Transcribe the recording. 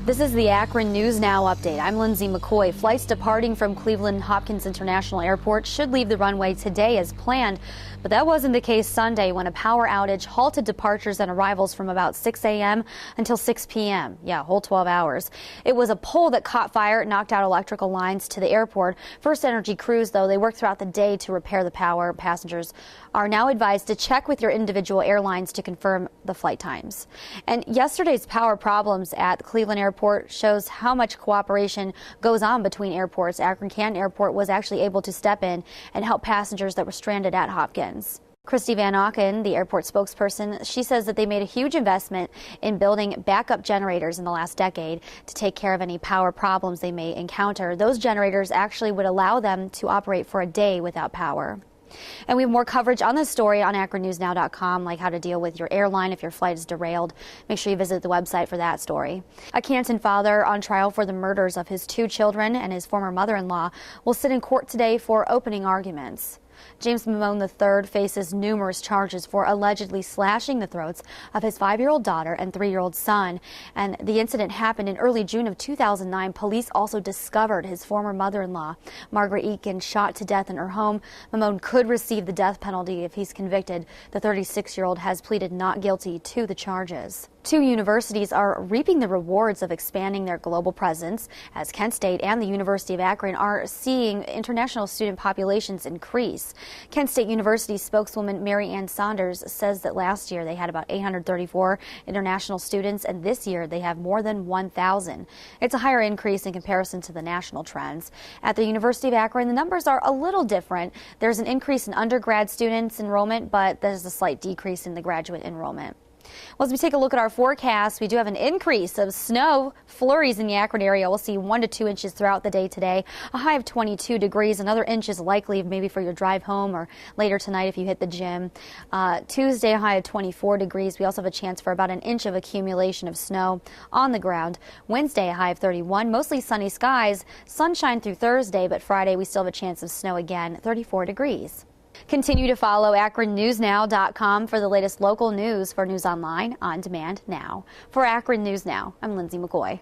This is the Akron News Now update. I'm Lindsay McCoy. Flights departing from Cleveland Hopkins International Airport should leave the runway today as planned, but that wasn't the case Sunday when a power outage halted departures and arrivals from about 6 a.m. until 6 p.m. Yeah, a whole 12 hours. It was a pole that caught fire, knocked out electrical lines to the airport. First Energy crews, though, they worked throughout the day to repair the power. Passengers are now advised to check with your individual airlines to confirm the flight times. And yesterday's power problems at the Cleveland Airport shows how much cooperation goes on between airports. Akron Canton Airport was actually able to step in and help passengers that were stranded at Hopkins. Christy Van Auken, the airport spokesperson, she says that they made a huge investment in building backup generators in the last decade to take care of any power problems they may encounter. Those generators actually would allow them to operate for a day without power. And we have more coverage on this story on AkronNewsNow.com, like how to deal with your airline if your flight is derailed. Make sure you visit the website for that story. A Canton father on trial for the murders of his 2 children and his former mother-in-law will sit in court today for opening arguments. James Mamone III faces numerous charges for allegedly slashing the throats of his 5-year-old daughter and 3-year-old son. And the incident happened in early June of 2009. Police also discovered his former mother-in-law, Margaret Eakin, shot to death in her home. Mamone could receive the death penalty if he's convicted. The 36-year-old has pleaded not guilty to the charges. 2 universities are reaping the rewards of expanding their global presence, as Kent State and the University of Akron are seeing international student populations increase. Kent State University spokeswoman Mary Ann Saunders says that last year they had about 834 international students, and this year they have more than 1,000. It's a higher increase in comparison to the national trends. At the University of Akron, the numbers are a little different. There's an increase in undergrad students enrollment, but there's a slight decrease in the graduate enrollment. Well, as we take a look at our forecast, we do have an increase of snow flurries in the Akron area. We'll see 1 to 2 inches throughout the day today. A high of 22 degrees. Another inch is likely maybe for your drive home or later tonight if you hit the gym. Tuesday, a high of 24 degrees. We also have a chance for about an inch of accumulation of snow on the ground. Wednesday, a high of 31. Mostly sunny skies. Sunshine through Thursday, but Friday we still have a chance of snow again. 34 degrees. Continue to follow AkronNewsNow.com for the latest local news for news online, on demand, now. For Akron News Now, I'm Lindsay McCoy.